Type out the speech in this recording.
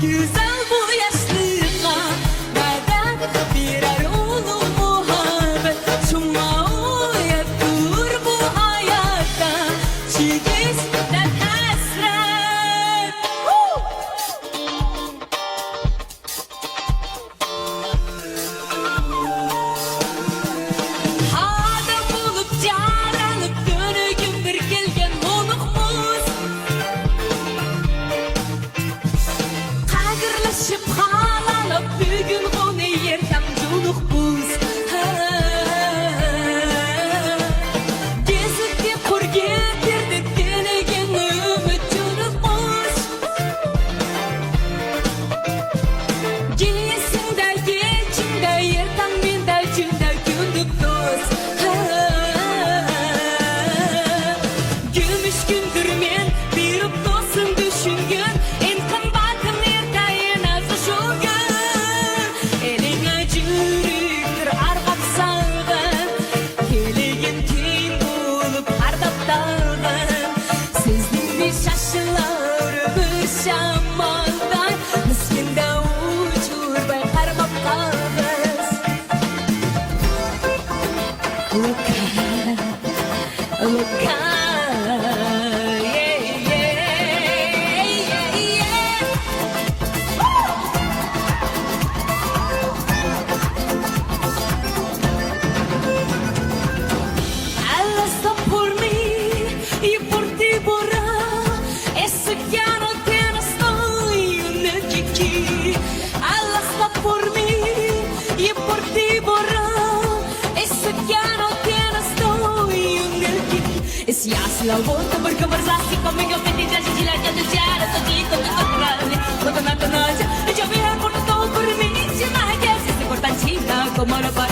Güzel bu yaşlığa neden birer ulu muhabbet şuma uyatur bu hayatta çizgisinden hasret. Adam bulup caranıp dönügün bir gelgen monukmuz Şıp halalıp bugün onu yerken cunukbuz Gezip kur getirdik denegen ümit cunukbuz Giyesinde geçinde yerken binde cünde gündük dost Gümüş gündür men bir dostun düşüngün Si la volta per conversarsi conmigo fetigia ci la gente c'era todito tutto grande quando nato naja e già mi ha portato per me insieme a che si porta in città come la